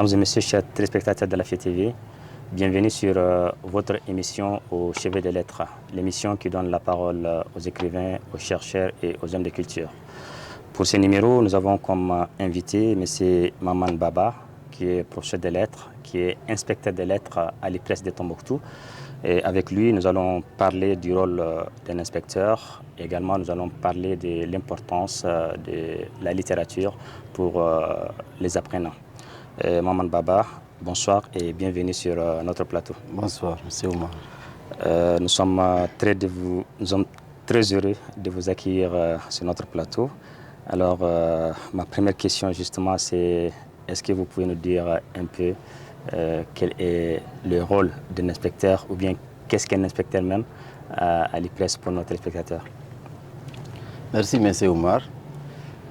Mesdames et messieurs, chers téléspectateurs de la FIA TV, bienvenue sur votre émission Au chevet des lettres, l'émission qui donne la parole aux écrivains, aux chercheurs et aux hommes de culture. Pour ce numéro, nous avons comme invité M. Maman Baba, qui est professeur de lettres, qui est inspecteur des lettres à l'IPRES de Tombouctou. Et avec lui, nous allons parler du rôle d'un inspecteur. Également, nous allons parler de l'importance de la littérature pour les apprenants. Maman Baba, bonsoir et bienvenue sur notre plateau. Bonsoir, M. Omar. Nous sommes très heureux de vous accueillir sur notre plateau. Alors, ma première question justement, c'est est-ce que vous pouvez nous dire un peu quel est le rôle d'un inspecteur ou bien qu'est-ce qu'un inspecteur même à l'IPRES pour nos téléspectateurs? Merci, M. Omar.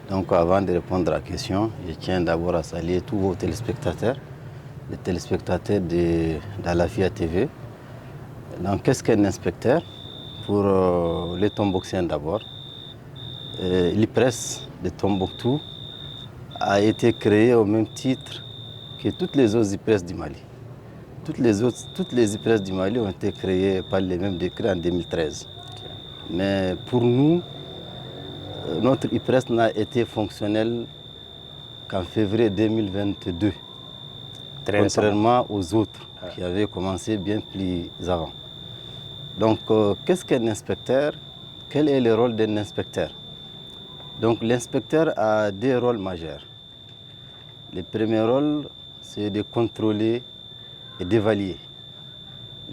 Donc, avant de répondre à la question, je tiens d'abord à saluer tous vos téléspectateurs, les téléspectateurs de la FIA TV. Donc, qu'est-ce qu'un inspecteur? Pour les Tombouctiens d'abord, l'IPRES de Tombouctou a été créé au même titre que toutes les autres IPRES du Mali. Toutes les IPRES du Mali ont été créées par les mêmes décrets en 2013. Okay. Mais pour nous, notre IPRES n'a été fonctionnel qu'en février 2022, contrairement aux autres qui avaient commencé bien plus avant. Donc, qu'est-ce qu'un inspecteur? Quel est le rôle d'un inspecteur? Donc, l'inspecteur a deux rôles majeurs. Le premier rôle, c'est de contrôler et d'évaluer.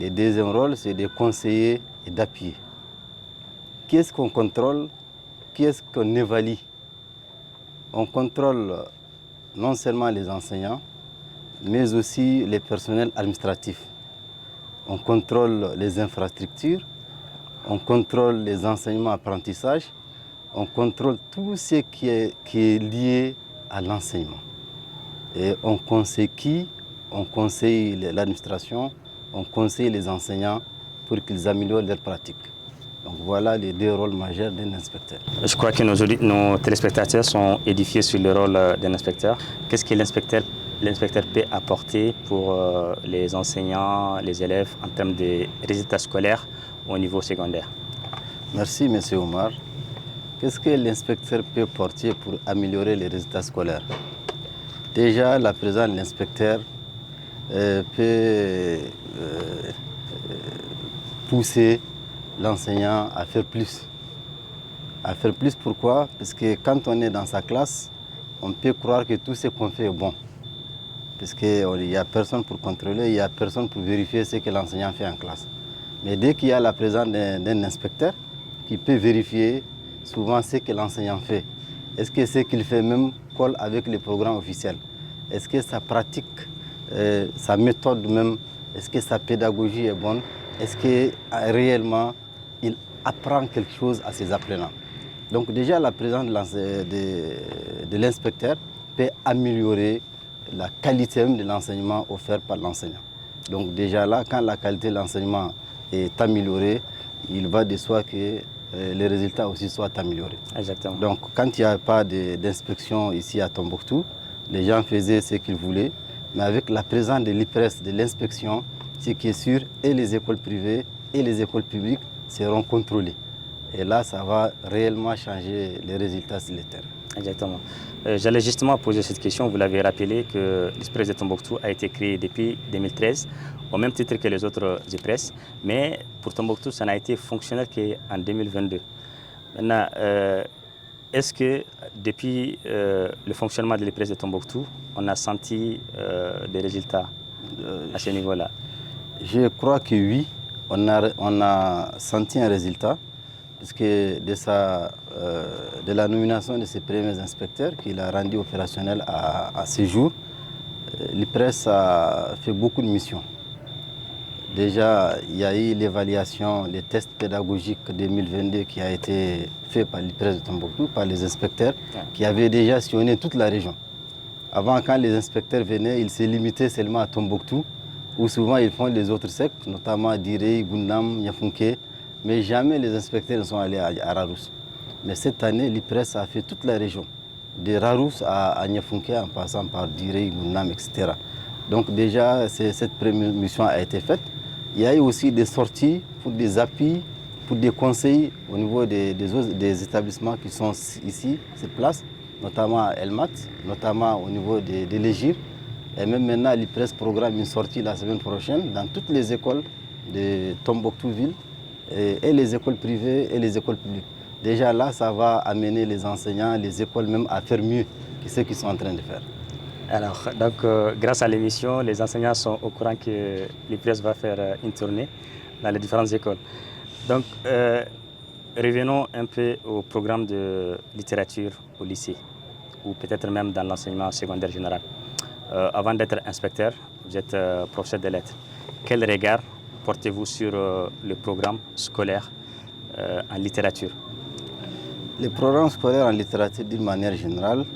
Le deuxième rôle, c'est de conseiller et d'appuyer. Qui est-ce qu'on contrôle? Qui est-ce qu'on évalue? On contrôle non seulement les enseignants, mais aussi les personnels administratifs. On contrôle les infrastructures, on contrôle les enseignements-apprentissages, on contrôle tout ce qui est lié à l'enseignement. Et on conseille qui? On conseille l'administration, on conseille les enseignants pour qu'ils améliorent leur pratique. Donc voilà les deux rôles majeurs d'un inspecteur. Je crois que nos téléspectateurs sont édifiés sur le rôle d'un inspecteur. Qu'est-ce que l'inspecteur peut apporter pour les enseignants, les élèves en termes de résultats scolaires au niveau secondaire? Merci, M. Omar. Qu'est-ce que l'inspecteur peut porter pour améliorer les résultats scolaires? Déjà, la présence de l'inspecteur peut pousser l'enseignant à faire plus. À faire plus, pourquoi? Parce que quand on est dans sa classe, on peut croire que tout ce qu'on fait est bon. Parce qu'il n'y a personne pour contrôler, il n'y a personne pour vérifier ce que l'enseignant fait en classe. Mais dès qu'il y a la présence d'un inspecteur qui peut vérifier souvent ce que l'enseignant fait, est-ce que ce qu'il fait même colle avec les programmes officiels? Est-ce que sa pratique, sa méthode même, est-ce que sa pédagogie est bonne? Est-ce que réellement il apprend quelque chose à ses apprenants? Donc déjà la présence de l'inspecteur peut améliorer la qualité de l'enseignement offert par l'enseignant. Donc déjà là, quand la qualité de l'enseignement est améliorée, il va de soi que les résultats aussi soient améliorés. Exactement. Donc quand il n'y a pas d'inspection ici à Tombouctou, les gens faisaient ce qu'ils voulaient, mais avec la présence de l'IPRES, de l'inspection, ce qui est sûr, et les écoles privées et les écoles publiques seront contrôlées. Et là, ça va réellement changer les résultats sur le terrain. Exactement. J'allais justement poser cette question. Vous l'avez rappelé que l'IPRES de Tombouctou a été créé depuis 2013, au même titre que les autres IPRES. Mais pour Tombouctou, ça n'a été fonctionnel qu'en 2022. Maintenant, est-ce que depuis le fonctionnement de l'IPRES de Tombouctou, on a senti des résultats à ce niveau-là? Je crois que oui, on a senti un résultat, parce que de la nomination de ses premiers inspecteurs qu'il a rendu opérationnel à ce jour, l'IPRES a fait beaucoup de missions. Déjà, il y a eu l'évaluation, les tests pédagogiques 2022 qui a été fait par l'IPRES de Tombouctou, par les inspecteurs qui avaient déjà sillonné toute la région. Avant, quand les inspecteurs venaient, ils se limitaient seulement à Tombouctou, où souvent ils font les autres sectes, notamment Direy, Gundam, Niafunké, mais jamais les inspecteurs ne sont allés à Rarousse. Mais cette année, l'IPRES a fait toute la région, de Rarousse à Niafunké, en passant par Direy, Gundam, etc. Donc déjà, cette première mission a été faite. Il y a eu aussi des sorties pour des appuis, pour des conseils au niveau des établissements qui sont ici, sur place, notamment à Elmat, notamment au niveau des Légir. Et même maintenant, l'IPRES programme une sortie la semaine prochaine dans toutes les écoles de Tombouctou-Ville et les écoles privées et les écoles publiques. Déjà là, ça va amener les enseignants, les écoles même à faire mieux que ce qu'ils sont en train de faire. Alors, donc, grâce à l'émission, les enseignants sont au courant que l'IPRES va faire une tournée dans les différentes écoles. Donc, revenons un peu au programme de littérature au lycée, ou peut-être même dans l'enseignement secondaire général. Avant d'être inspecteur, vous êtes professeur de lettres. Quel regard portez-vous sur le programme scolaire en littérature? Les programmes scolaires en littérature, d'une manière générale,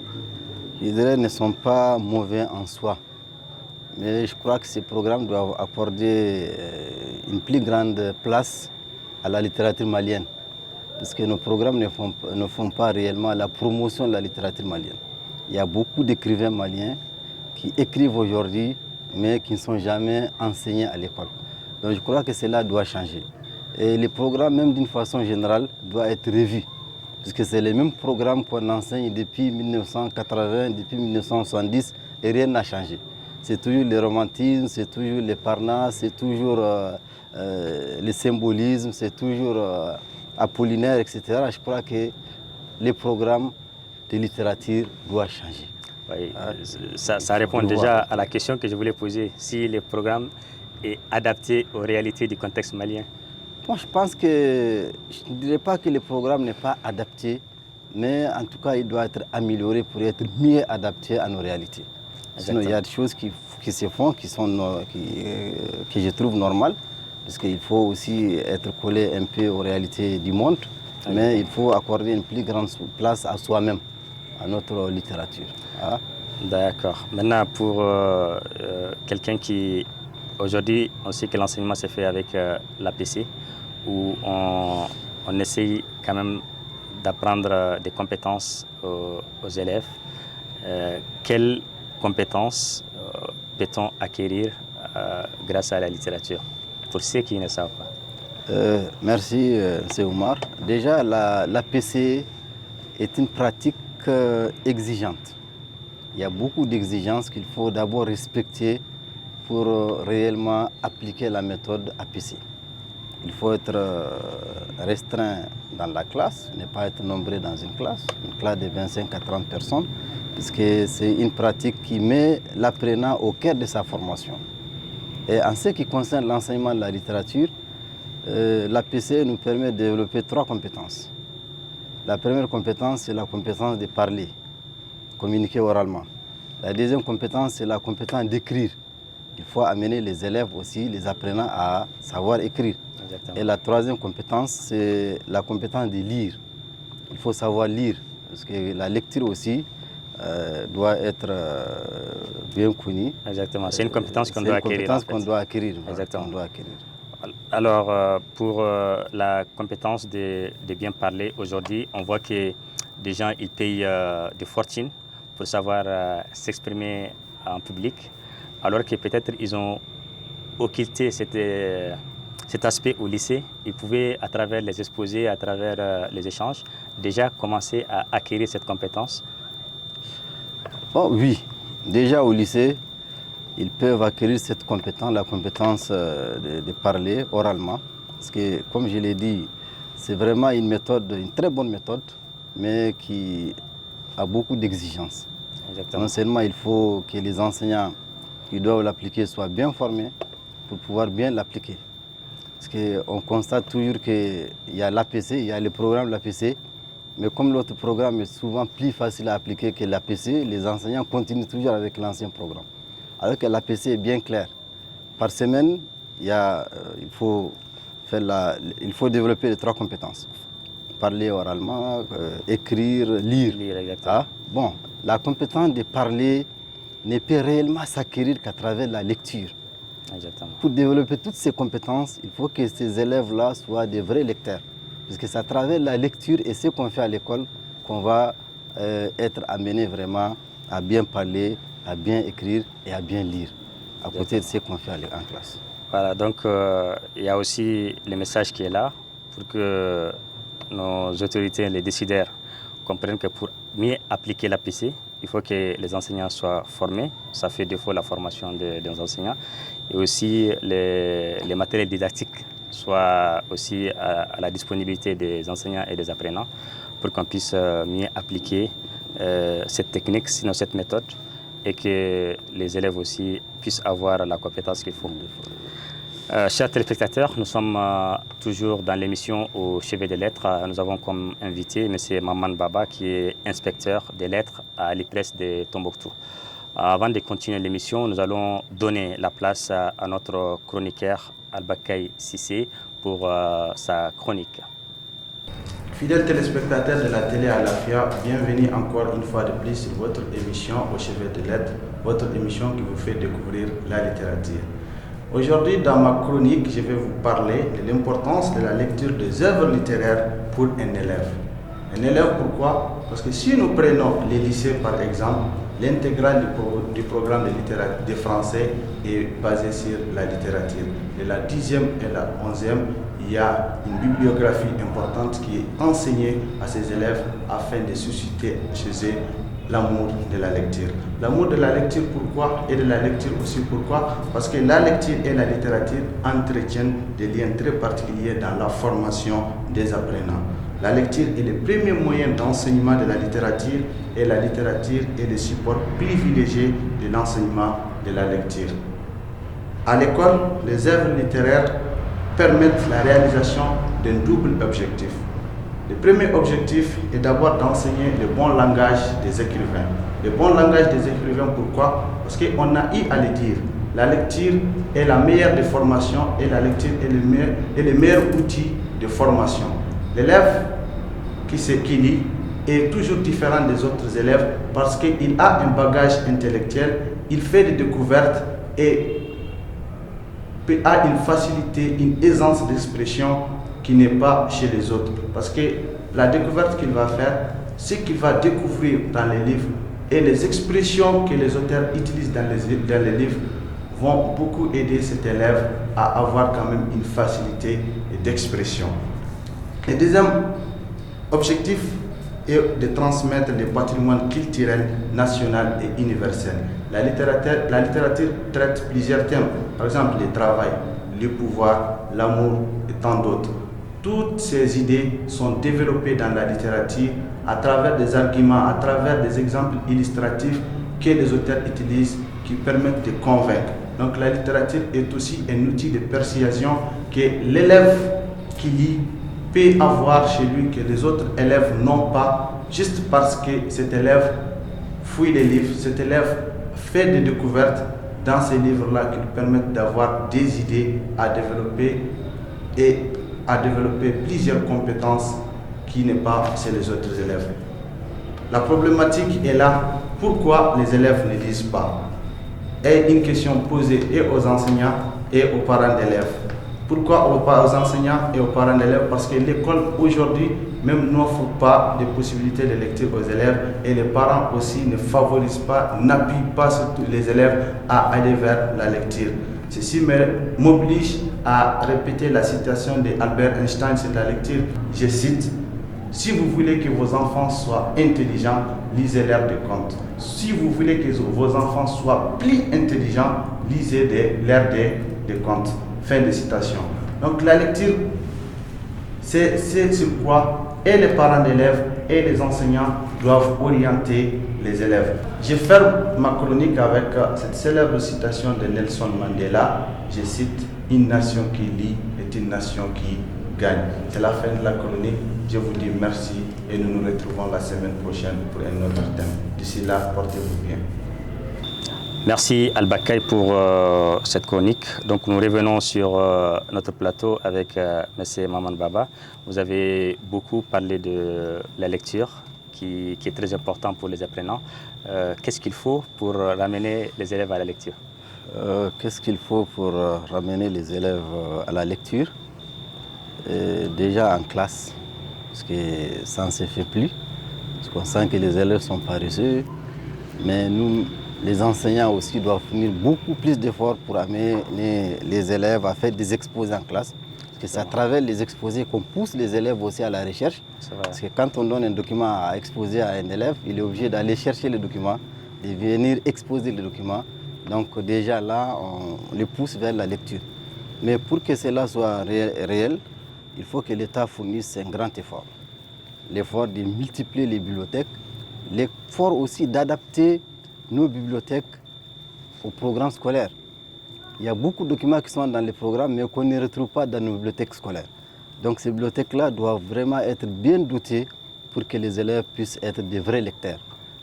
je dirais, ne sont pas mauvais en soi. Mais je crois que ces programmes doivent accorder une plus grande place à la littérature malienne. Parce que nos programmes ne font pas réellement la promotion de la littérature malienne. Il y a beaucoup d'écrivains maliens qui écrivent aujourd'hui, mais qui ne sont jamais enseignés à l'école. Donc je crois que cela doit changer. Et les programmes, même d'une façon générale, doivent être revus. Puisque c'est les mêmes programmes qu'on enseigne depuis 1980, depuis 1970, et rien n'a changé. C'est toujours le romantisme, c'est toujours les Parnasse, c'est toujours le symbolisme, c'est toujours Apollinaire, etc. Je crois que les programmes de littérature doivent changer. Oui, ça répond déjà à la question que je voulais poser, si le programme est adapté aux réalités du contexte malien. Moi, je pense que, je ne dirais pas que le programme n'est pas adapté, mais en tout cas, il doit être amélioré pour être mieux adapté à nos réalités. Sinon, il y a des choses qui se font, que je trouve normales, parce qu'il faut aussi être collé un peu aux réalités du monde, mais il faut accorder une plus grande place à soi-même, à notre littérature. Voilà. D'accord. Maintenant, pour quelqu'un qui... Aujourd'hui, on sait que l'enseignement se fait avec l'APC, où on essaye quand même d'apprendre des compétences aux élèves. Quelles compétences peut-on acquérir grâce à la littérature, pour ceux qui ne savent pas? Merci, M. Oumar. Déjà, l'APC est une pratique exigeante. Il y a beaucoup d'exigences qu'il faut d'abord respecter pour réellement appliquer la méthode APC. Il faut être restreint dans la classe, ne pas être nombreux dans une classe de 25 à 30 personnes, puisque c'est une pratique qui met l'apprenant au cœur de sa formation. Et en ce qui concerne l'enseignement de la littérature, l'APC nous permet de développer 3 compétences. La première compétence, c'est la compétence de parler, communiquer oralement. La deuxième compétence, c'est la compétence d'écrire. Il faut amener les élèves aussi, les apprenants à savoir écrire. Exactement. Et la troisième compétence, c'est la compétence de lire. Il faut savoir lire, parce que la lecture aussi doit être bien connue. Exactement, c'est une compétence qu'on doit acquérir. C'est une compétence qu'on doit acquérir. Exactement. Qu'on doit acquérir. Alors, pour la compétence de bien parler, aujourd'hui, on voit que des gens ils payent de fortune pour savoir s'exprimer en public, alors que peut-être ils ont occulté cet aspect au lycée. Ils pouvaient, à travers les exposés, à travers les échanges, déjà commencer à acquérir cette compétence. Oh, oui, déjà au lycée, ils peuvent acquérir cette compétence, la compétence de parler oralement. Parce que, comme je l'ai dit, c'est vraiment une méthode, une très bonne méthode, mais qui a beaucoup d'exigences. Non seulement il faut que les enseignants qui doivent l'appliquer soient bien formés pour pouvoir bien l'appliquer. Parce qu'on constate toujours qu'il y a l'APC, il y a le programme de l'APC, mais comme l'autre programme est souvent plus facile à appliquer que l'APC, les enseignants continuent toujours avec l'ancien programme. Alors que l'APC est bien clair. Par semaine, il faut développer les 3 compétences. Parler oralement, écrire, lire. Bon, la compétence de parler ne peut réellement s'acquérir qu'à travers la lecture. Exactement. Pour développer toutes ces compétences, il faut que ces élèves-là soient des vrais lecteurs. Parce que c'est à travers la lecture et ce qu'on fait à l'école qu'on va être amené vraiment à bien parler, à bien écrire et à bien lire. à côté de ce qu'on fait en classe. Voilà, donc il y a aussi le message qui est là pour que nos autorités, les décideurs, comprennent que pour mieux appliquer l'APC, il faut que les enseignants soient formés. Ça fait défaut la formation des enseignants. Et aussi les matériels didactiques soient aussi à la disponibilité des enseignants et des apprenants pour qu'on puisse mieux appliquer cette technique, sinon cette méthode, et que les élèves aussi puissent avoir la compétence qu'il faut. Chers téléspectateurs, nous sommes toujours dans l'émission au chevet des lettres. Nous avons comme invité M. Maman Baba, qui est inspecteur des lettres à l'IPRES de Tombouctou. Avant de continuer l'émission, nous allons donner la place à notre chroniqueur Albakay Sissé pour sa chronique. Fidèles téléspectateurs de la télé Alafia, bienvenue encore une fois de plus sur votre émission au chevet des lettres, votre émission qui vous fait découvrir la littérature. Aujourd'hui, dans ma chronique, je vais vous parler de l'importance de la lecture des œuvres littéraires pour un élève. Un élève, pourquoi? Parce que si nous prenons les lycées par exemple, l'intégrale du programme de littérature de français est basé sur la littérature. De la 10e et la 11e, il y a une bibliographie importante qui est enseignée à ces élèves afin de susciter chez eux l'amour de la lecture. L'amour de la lecture, pourquoi? Et de la lecture aussi, pourquoi? Parce que la lecture et la littérature entretiennent des liens très particuliers dans la formation des apprenants. La lecture est le premier moyen d'enseignement de la littérature et la littérature est le support privilégié de l'enseignement de la lecture. À l'école, les œuvres littéraires permettent la réalisation d'un double objectif. Le premier objectif est d'abord d'enseigner le bon langage des écrivains. Le bon langage des écrivains, pourquoi? Parce qu'on a eu à le dire. La lecture est la meilleure des formations et la lecture est le meilleur outil de formation. L'élève qui lit est toujours différent des autres élèves parce qu'il a un bagage intellectuel, il fait des découvertes et a une facilité, une aisance d'expression qui n'est pas chez les autres. Parce que la découverte qu'il va faire, ce qu'il va découvrir dans les livres et les expressions que les auteurs utilisent dans les livres vont beaucoup aider cet élève à avoir quand même une facilité d'expression. Le deuxième objectif est de transmettre le patrimoine culturel national et universel. La littérature traite plusieurs thèmes, par exemple le travail, le pouvoir, l'amour et tant d'autres. Toutes ces idées sont développées dans la littérature à travers des arguments, à travers des exemples illustratifs que les auteurs utilisent qui permettent de convaincre. Donc la littérature est aussi un outil de persuasion que l'élève qui lit peut avoir chez lui que les autres élèves n'ont pas, juste parce que cet élève fouille les livres, cet élève fait des découvertes dans ces livres-là qui lui permettent d'avoir des idées à développer et à développer plusieurs compétences qui n'est pas chez les autres élèves. La problématique est là, pourquoi les élèves ne lisent pas? Est une question posée et aux enseignants et aux parents d'élèves. Pourquoi aux enseignants et aux parents d'élèves? Parce que l'école aujourd'hui même n'offre pas de possibilités de lecture aux élèves et les parents aussi ne favorisent pas, n'appuient pas surtout les élèves à aller vers la lecture. Ceci m'oblige à répéter la citation d'Albert Einstein sur la lecture. Je cite: « Si vous voulez que vos enfants soient intelligents, lisez-leur des contes. Si vous voulez que vos enfants soient plus intelligents, lisez-leur des contes. » Fin de citation. Donc la lecture, c'est sur quoi et les parents d'élèves et les enseignants doivent orienter les élèves. Je ferme ma chronique avec cette célèbre citation de Nelson Mandela. Je cite: « Une nation qui lit est une nation qui gagne. » C'est la fin de la chronique. Je vous dis merci et nous nous retrouvons la semaine prochaine pour un autre thème. D'ici là, portez-vous bien. Merci Albakay pour cette chronique. Donc nous revenons sur notre plateau avec M. Maman Baba. Vous avez beaucoup parlé de la lecture qui est très important pour les apprenants. Qu'est-ce qu'il faut pour ramener les élèves à la lecture? Qu'est-ce qu'il faut pour ramener les élèves à la lecture? Déjà en classe, parce que ça ne se fait plus, parce qu'on sent que les élèves sont paresseux, mais nous, Les enseignants aussi doivent fournir beaucoup plus d'efforts pour amener les élèves à faire des exposés en classe. Parce que c'est à travers les exposés qu'on pousse les élèves aussi à la recherche. Parce que quand on donne un document à exposer à un élève, il est obligé d'aller chercher le document, de venir exposer le document. Donc déjà là, on les pousse vers la lecture. Mais pour que cela soit réel, il faut que l'État fournisse un grand effort. L'effort de multiplier les bibliothèques, l'effort aussi d'adapter nos bibliothèques au programme scolaire. Il y a beaucoup de documents qui sont dans les programmes, mais qu'on ne retrouve pas dans nos bibliothèques scolaires. Donc ces bibliothèques-là doivent vraiment être bien dotées pour que les élèves puissent être des vrais lecteurs.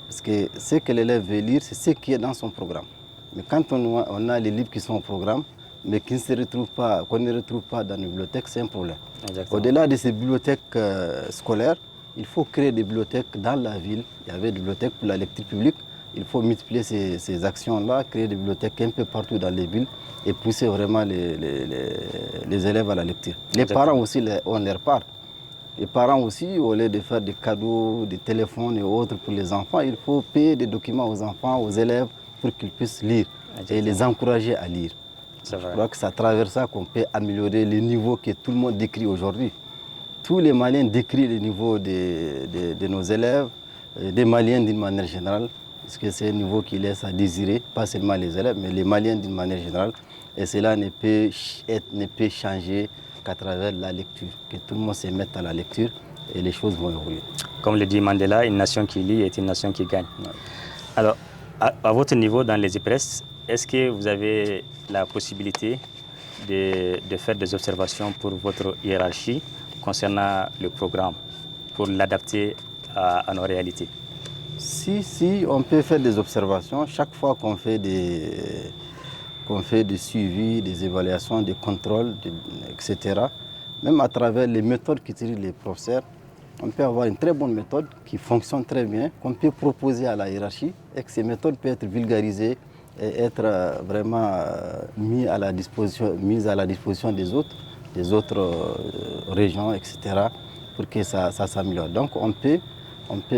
Parce que ce que l'élève veut lire, c'est ce qui est dans son programme. Mais quand on a les livres qui sont au programme, mais qui ne se retrouvent pas, qu'on ne retrouve pas dans nos bibliothèques, c'est un problème. Au-delà de ces bibliothèques scolaires, il faut créer des bibliothèques dans la ville. Il y avait des bibliothèques pour la lecture publique. Il faut multiplier ces actions-là, créer des bibliothèques un peu partout dans les villes et pousser vraiment les élèves à la lecture. Les parents aussi ont leur part. Les parents aussi, au lieu de faire des cadeaux, des téléphones et autres pour les enfants, il faut payer des documents aux enfants, aux élèves pour qu'ils puissent lire et les encourager à lire. Je crois que c'est à travers ça qu'on peut améliorer les niveaux que tout le monde décrit aujourd'hui. Tous les Maliens décrivent les niveaux de nos élèves, des Maliens d'une manière générale, parce que c'est un niveau qui laisse à désirer, pas seulement les élèves, mais les Maliens d'une manière générale. Et cela ne peut changer qu'à travers la lecture, que tout le monde se mette à la lecture et les choses vont évoluer. Comme le dit Mandela, une nation qui lit est une nation qui gagne. Ouais. Alors, à votre niveau dans les IPRES, est-ce que vous avez la possibilité de faire des observations pour votre hiérarchie concernant le programme, pour l'adapter à nos réalités? Si, on peut faire des observations. Chaque fois qu'on fait des suivis, des évaluations, des contrôles, etc., même à travers les méthodes qu'utilisent les professeurs, on peut avoir une très bonne méthode qui fonctionne très bien, qu'on peut proposer à la hiérarchie et que ces méthodes peuvent être vulgarisées et être vraiment mises à la disposition des autres régions, etc., pour que ça s'améliore. Donc on peut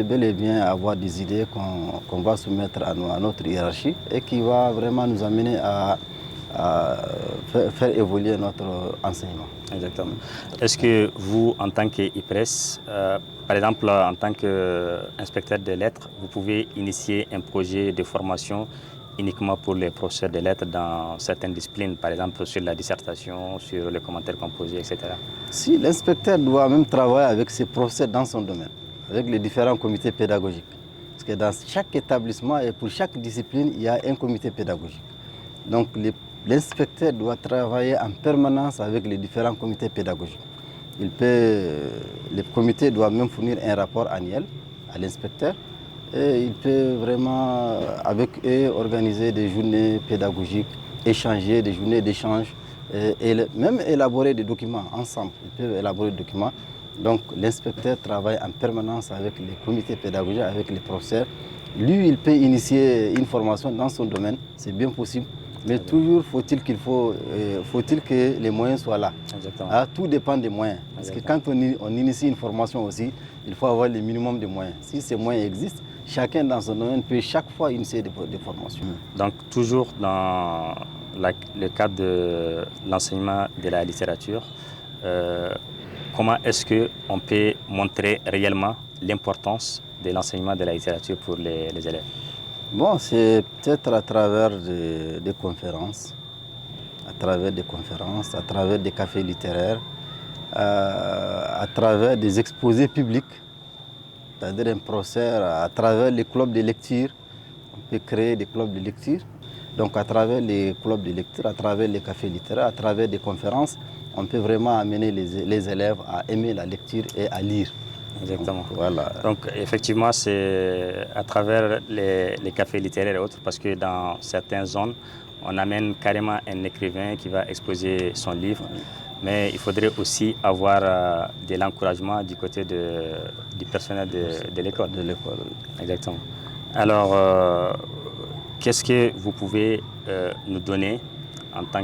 bel et bien avoir des idées qu'on va soumettre à notre hiérarchie et qui va vraiment nous amener à faire évoluer notre enseignement. Exactement. Est-ce que vous, en tant qu'IPRES, par exemple, en tant qu'inspecteur des lettres, vous pouvez initier un projet de formation uniquement pour les professeurs de lettres dans certaines disciplines, par exemple sur la dissertation, sur les commentaires composés, etc. Si, l'inspecteur doit même travailler avec ses professeurs dans son domaine, avec les différents comités pédagogiques. Parce que dans chaque établissement et pour chaque discipline, il y a un comité pédagogique. Donc l'inspecteur doit travailler en permanence avec les différents comités pédagogiques. Le comité doit même fournir un rapport annuel à l'inspecteur et il peut vraiment, avec eux, organiser des journées pédagogiques, échanger, des journées d'échange et même élaborer des documents ensemble. Ils peuvent élaborer des documents. Donc l'inspecteur travaille en permanence avec les comités pédagogiques, avec les professeurs. Lui, il peut initier une formation dans son domaine, c'est bien possible. Mais toujours faut-il que les moyens soient là. Ah, tout dépend des moyens. Parce que quand on initie une formation aussi, il faut avoir le minimum de moyens. Si ces moyens existent, chacun dans son domaine peut chaque fois initier des formations. Donc toujours dans le cadre de l'enseignement de la littérature, comment est-ce qu'on peut montrer réellement l'importance de l'enseignement de la littérature pour les élèves? Bon, c'est peut-être à travers des conférences, à travers des cafés littéraires, à travers des exposés publics, c'est-à-dire un professeur, à travers les clubs de lecture. On peut créer des clubs de lecture. Donc à travers les clubs de lecture, à travers les cafés littéraires, à travers des conférences, on peut vraiment amener les élèves à aimer la lecture et à lire. Exactement. Donc, voilà. Donc effectivement, c'est à travers les cafés littéraires et autres, parce que dans certaines zones, on amène carrément un écrivain qui va exposer son livre. Mais il faudrait aussi avoir de l'encouragement du côté du personnel de l'école. Exactement. Alors, qu'est-ce que vous pouvez nous donner en tant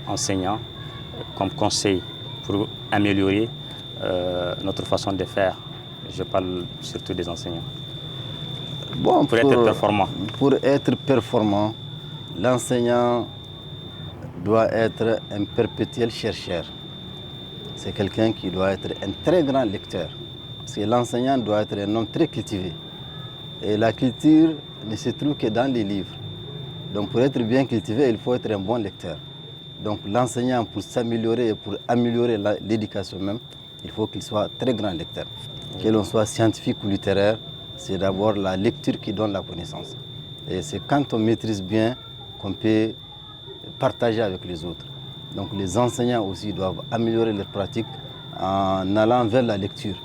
qu'enseignant comme conseil pour améliorer notre façon de faire? Je parle surtout des enseignants. Bon, pour être performant? Pour être performant, l'enseignant doit être un perpétuel chercheur. C'est quelqu'un qui doit être un très grand lecteur. Parce que l'enseignant doit être un homme très cultivé. Et la culture ne se trouve que dans les livres. Donc pour être bien cultivé, il faut être un bon lecteur. Donc l'enseignant, pour s'améliorer et pour améliorer l'éducation même, il faut qu'il soit très grand lecteur. Que l'on soit scientifique ou littéraire, c'est d'abord la lecture qui donne la connaissance. Et c'est quand on maîtrise bien qu'on peut partager avec les autres. Donc les enseignants aussi doivent améliorer leur pratique en allant vers la lecture.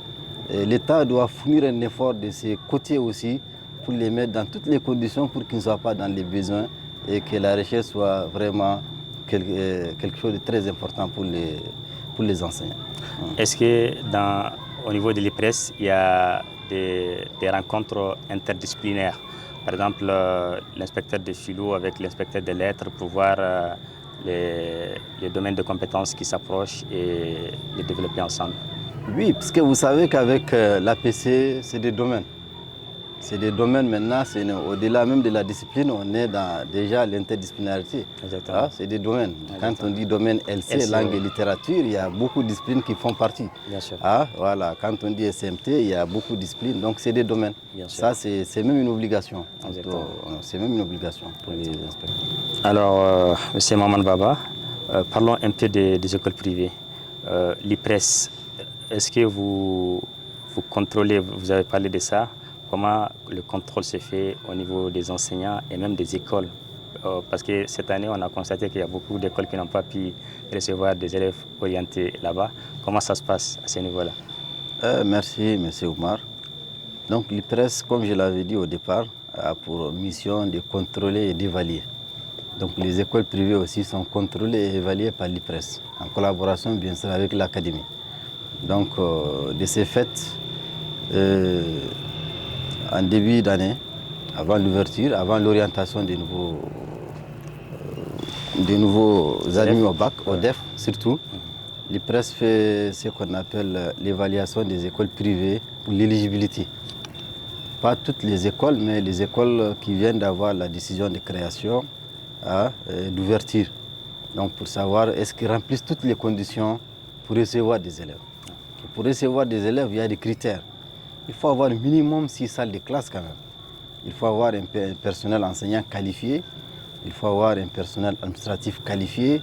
L'État doit fournir un effort de ses côtés aussi pour les mettre dans toutes les conditions pour qu'ils ne soient pas dans les besoins et que la recherche soit vraiment quelque chose de très important pour les enseignants. Est-ce que au niveau de l'IPRES, il y a des rencontres interdisciplinaires? Par exemple, l'inspecteur de philo avec l'inspecteur de lettres pour voir les domaines de compétences qui s'approchent et les développer ensemble? Oui, parce que vous savez qu'avec l'APC, c'est des domaines. C'est des domaines maintenant, au-delà même de la discipline, on est dans déjà l'interdisciplinarité. Ah, c'est des domaines. Exactement. Quand on dit domaine LC, langue et littérature, il y a beaucoup de disciplines qui font partie. Bien sûr. Ah, voilà. Quand on dit SMT, il y a beaucoup de disciplines, donc c'est des domaines. Bien sûr. Ça, c'est même une obligation. C'est même une obligation pour les inspecteurs. Alors, M. Maman Baba, parlons un peu des écoles privées. L'IPRES, est-ce que vous contrôlez, vous avez parlé de ça? Comment le contrôle se fait au niveau des enseignants et même des écoles? Parce que cette année, on a constaté qu'il y a beaucoup d'écoles qui n'ont pas pu recevoir des élèves orientés là-bas. Comment ça se passe à ce niveau-là? Merci, M. Oumar. Donc l'IPRES, comme je l'avais dit au départ, a pour mission de contrôler et d'évaluer. Donc les écoles privées aussi sont contrôlées et évaluées par l'IPRES, en collaboration bien sûr avec l'académie. Donc de ces faits, en début d'année, avant l'ouverture, avant l'orientation des nouveaux admis au bac, au DEF surtout, l'IPRES fait ce qu'on appelle l'évaluation des écoles privées pour l'éligibilité. Pas toutes les écoles, mais les écoles qui viennent d'avoir la décision de création, d'ouverture. Donc pour savoir est-ce qu'ils remplissent toutes les conditions pour recevoir des élèves. Et pour recevoir des élèves, il y a des critères. Il faut avoir minimum 6 salles de classe quand même. Il faut avoir un personnel enseignant qualifié, il faut avoir un personnel administratif qualifié,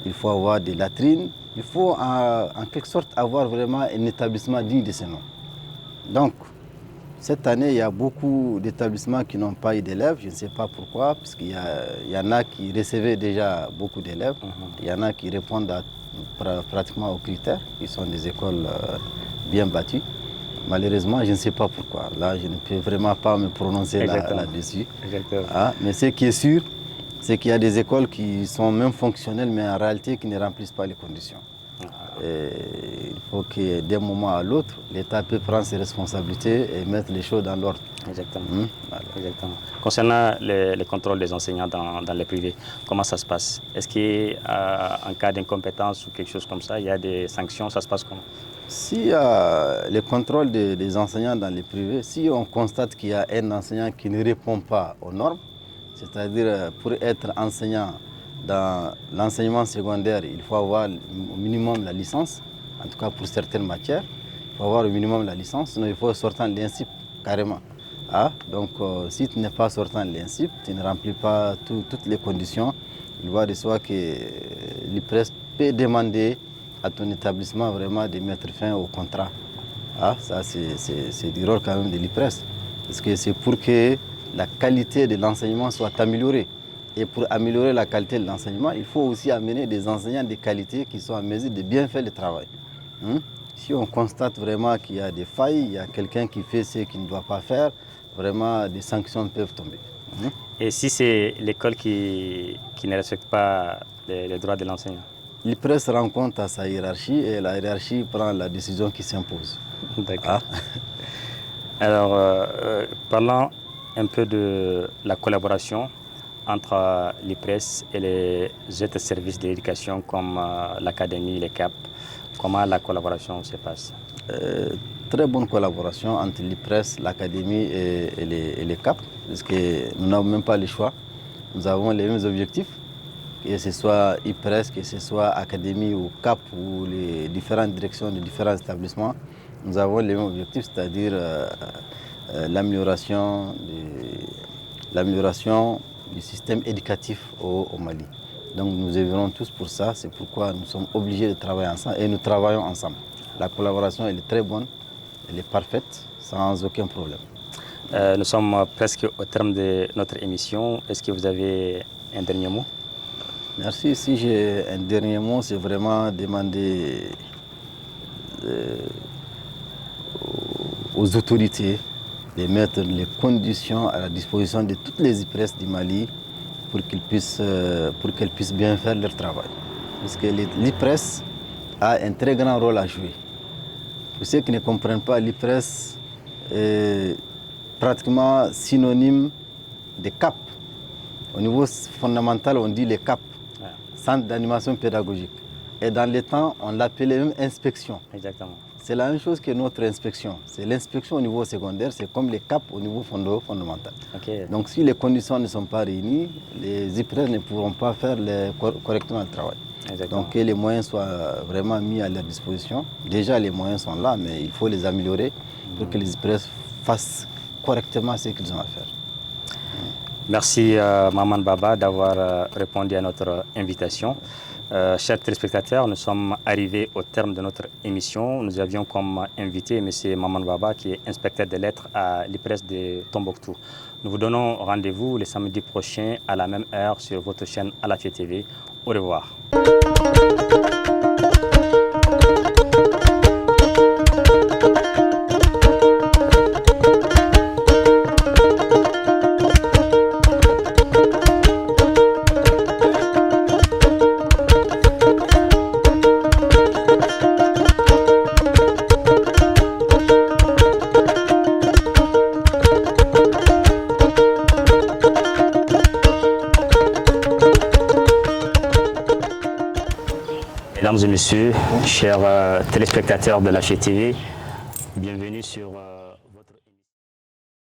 il faut avoir des latrines, il faut en quelque sorte avoir vraiment un établissement digne de ce nom. Donc, cette année, il y a beaucoup d'établissements qui n'ont pas eu d'élèves, je ne sais pas pourquoi, parce qu'il y en a qui recevaient déjà beaucoup d'élèves, il y en a qui répondent pratiquement aux critères, qui sont des écoles bien bâties. Malheureusement, je ne sais pas pourquoi. Là, je ne peux vraiment pas me prononcer là-dessus. Mais ce qui est sûr, c'est qu'il y a des écoles qui sont même fonctionnelles, mais en réalité qui ne remplissent pas les conditions. Et il faut que d'un moment à l'autre, l'État peut prendre ses responsabilités et mettre les choses dans l'ordre. Exactement. Voilà. Exactement. Concernant le contrôle des enseignants dans les privés, comment ça se passe? Est-ce qu'en cas d'incompétence ou quelque chose comme ça, il y a des sanctions? Ça se passe comment? Si le contrôle des enseignants dans les privés, si on constate qu'il y a un enseignant qui ne répond pas aux normes, c'est-à-dire pour être enseignant dans l'enseignement secondaire, il faut avoir au minimum la licence, en tout cas pour certaines matières, il faut avoir au minimum la licence, sinon il faut sortir de l'INSIP carrément. Donc si tu n'es pas sortant de l'INSIP, tu ne remplis pas toutes les conditions, il va de soi que l'IPRES peut demander à ton établissement vraiment de mettre fin au contrat. Ça c'est du rôle quand même de l'IPRES, parce que c'est pour que la qualité de l'enseignement soit améliorée. Et pour améliorer la qualité de l'enseignement, il faut aussi amener des enseignants de qualité qui sont en mesure de bien faire le travail. Si on constate vraiment qu'il y a des failles, il y a quelqu'un qui fait ce qu'il ne doit pas faire, vraiment des sanctions peuvent tomber. Et si c'est l'école qui ne respecte pas les droits de l'enseignant? L'IPRES rend compte à sa hiérarchie et la hiérarchie prend la décision qui s'impose. D'accord. Alors, parlons un peu de la collaboration entre l'IPRES et les autres services de l'éducation comme l'Académie, les CAP. Comment la collaboration se passe? très bonne collaboration entre l'IPRES, l'Académie et les CAP, parce que nous n'avons même pas le choix. Nous avons les mêmes objectifs, que ce soit IPRES, que ce soit Académie ou CAP ou les différentes directions de différents établissements. Nous avons les mêmes objectifs, c'est-à-dire l'amélioration du système éducatif au Mali. Donc nous œuvrons tous pour ça, c'est pourquoi nous sommes obligés de travailler ensemble et nous travaillons ensemble. La collaboration elle est très bonne, elle est parfaite, sans aucun problème. Nous sommes presque au terme de notre émission. Est-ce que vous avez un dernier mot? Merci. Si j'ai un dernier mot, c'est vraiment demander aux autorités de mettre les conditions à la disposition de toutes les IPRES du Mali pour qu'elles puissent bien faire leur travail. Parce que l'IPRES a un très grand rôle à jouer. Pour ceux qui ne comprennent pas, l'IPRES est pratiquement synonyme de CAP. Au niveau fondamental, on dit les CAP, Centre d'animation pédagogique. Et dans les temps, on l'appelait même inspection. Exactement. C'est la même chose que notre inspection. C'est l'inspection au niveau secondaire, c'est comme les CAP au niveau fondamental. Okay. Donc si les conditions ne sont pas réunies, les IPRES ne pourront pas faire correctement le travail. Exactement. Donc que les moyens soient vraiment mis à leur disposition. Déjà les moyens sont là, mais il faut les améliorer pour que les IPRES fassent correctement ce qu'ils ont à faire. Merci Maman Baba d'avoir répondu à notre invitation. Chers téléspectateurs, nous sommes arrivés au terme de notre émission. Nous avions comme invité M. Maman Baba, qui est inspecteur des lettres à l'IPRES de Tombouctou. Nous vous donnons rendez-vous le samedi prochain à la même heure sur votre chaîne Alafia TV. Au revoir. Mesdames et messieurs, chers téléspectateurs de la TV, bienvenue sur